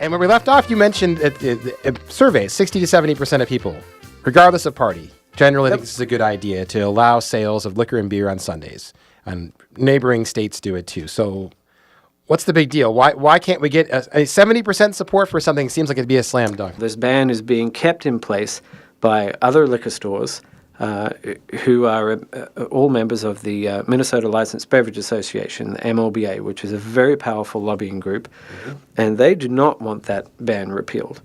And when we left off, you mentioned surveys, 60 to 70% of people, regardless of party, generally think this is a good idea to allow sales of liquor and beer on Sundays. And neighboring states do it too. So what's the big deal? Why can't we get a 70% support for something seems like it'd be a slam dunk? This ban is being kept in place by other liquor stores who are all members of the Minnesota Licensed Beverage Association, the MLBA, which is a very powerful lobbying group, and they do not want that ban repealed.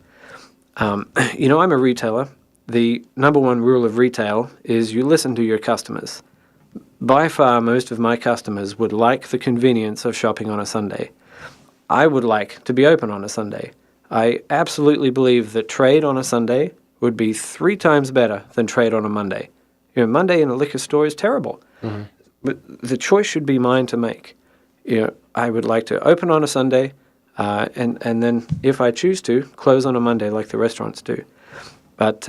I'm a retailer. The number one rule of retail is you listen to your customers. By far, most of my customers would like the convenience of shopping on a Sunday. I would like to be open on a Sunday. I absolutely believe that trade on a Sunday would be 3 times better than trade on a Monday. Monday in a liquor store is terrible. Mm-hmm. But the choice should be mine to make. I would like to open on a Sunday, and then, if I choose to, close on a Monday like the restaurants do. But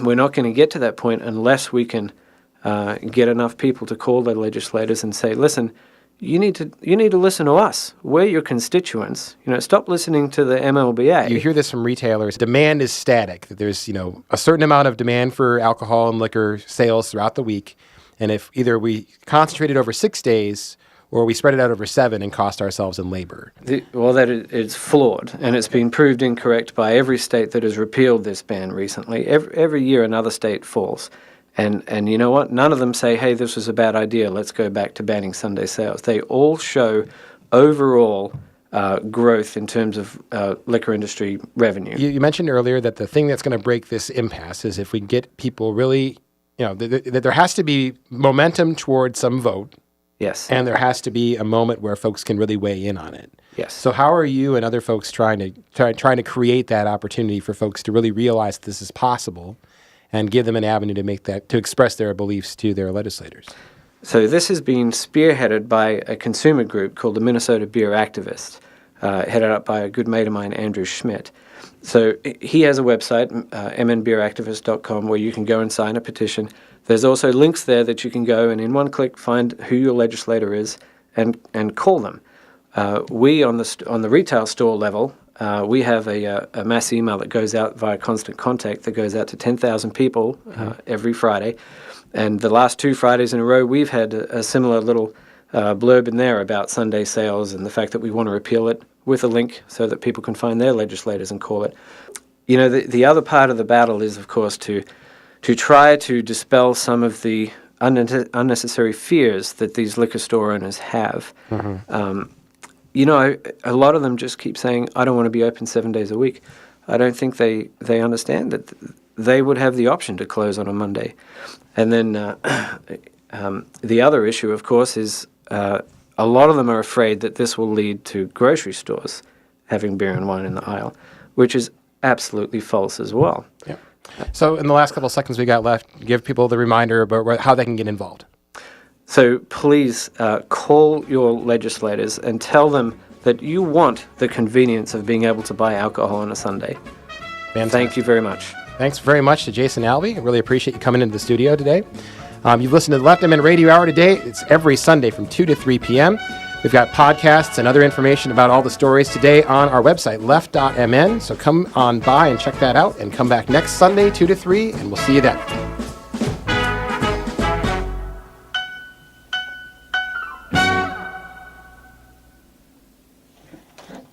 we're not going to get to that point unless we can get enough people to call their legislators and say, listen, you need to listen to us. We're your constituents. Stop listening to the MLBA. You hear this from retailers. Demand is static. There's, a certain amount of demand for alcohol and liquor sales throughout the week. And if either we concentrate it over 6 days or we spread it out over 7 and cost ourselves in labor. It's flawed, and it's been proved incorrect by every state that has repealed this ban recently. Every year another state falls. And you know what? None of them say, hey, this was a bad idea. Let's go back to banning Sunday sales. They all show overall growth in terms of liquor industry revenue. You mentioned earlier that the thing that's going to break this impasse is if we get people really, that there has to be momentum towards some vote. Yes. And there has to be a moment where folks can really weigh in on it. Yes. So how are you and other folks trying to create that opportunity for folks to really realize this is possible and give them an avenue to express their beliefs to their legislators? So this has been spearheaded by a consumer group called the Minnesota Beer Activists, headed up by a good mate of mine, Andrew Schmidt. So he has a website, mnbeeractivist.com, where you can go and sign a petition. There's also links there that you can go and in one click find who your legislator is and call them. We on the retail store level, we have a mass email that goes out via Constant Contact that goes out to 10,000 people every Friday. And the last 2 Fridays in a row, we've had a similar little blurb in there about Sunday sales and the fact that we want to repeal it with a link so that people can find their legislators and call it. The other part of the battle is, of course, to try to dispel some of the unnecessary fears that these liquor store owners have. Mm-hmm. A lot of them just keep saying, I don't want to be open 7 days a week. I don't think they understand that they would have the option to close on a Monday. And then the other issue, of course, is a lot of them are afraid that this will lead to grocery stores having beer and wine in the aisle, which is absolutely false as well. Yeah. So in the last couple of seconds we got left, give people the reminder about how they can get involved. So please call your legislators and tell them that you want the convenience of being able to buy alcohol on a Sunday. Fantastic. Thank you very much. Thanks very much to Jason Alvey. I really appreciate you coming into the studio today. You've listened to the Left MN Radio Hour today. It's every Sunday from 2 to 3 p.m. We've got podcasts and other information about all the stories today on our website, left.mn. So come on by and check that out and come back next Sunday, 2 to 3, and we'll see you then.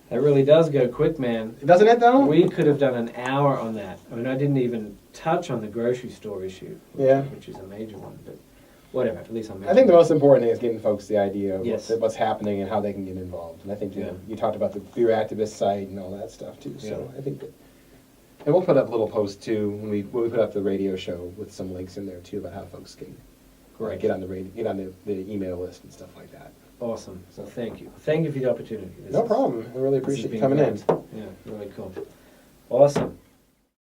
That really does go quick, man. Doesn't it, though? We could have done an hour on that. I mean, I didn't even touch on the grocery store issue, which is a major one, but whatever, at least I think the most important thing is getting folks the idea of what's happening and how they can get involved. And I think you talked about the Beer Activist site and all that stuff, too. So I think that... And we'll put up a little post, too, when we put up the radio show with some links in there, too, about how folks can get on the email list and stuff like that. Awesome. So thank you. Thank you for the opportunity. No problem. I really appreciate you coming in. Yeah, really cool. Awesome.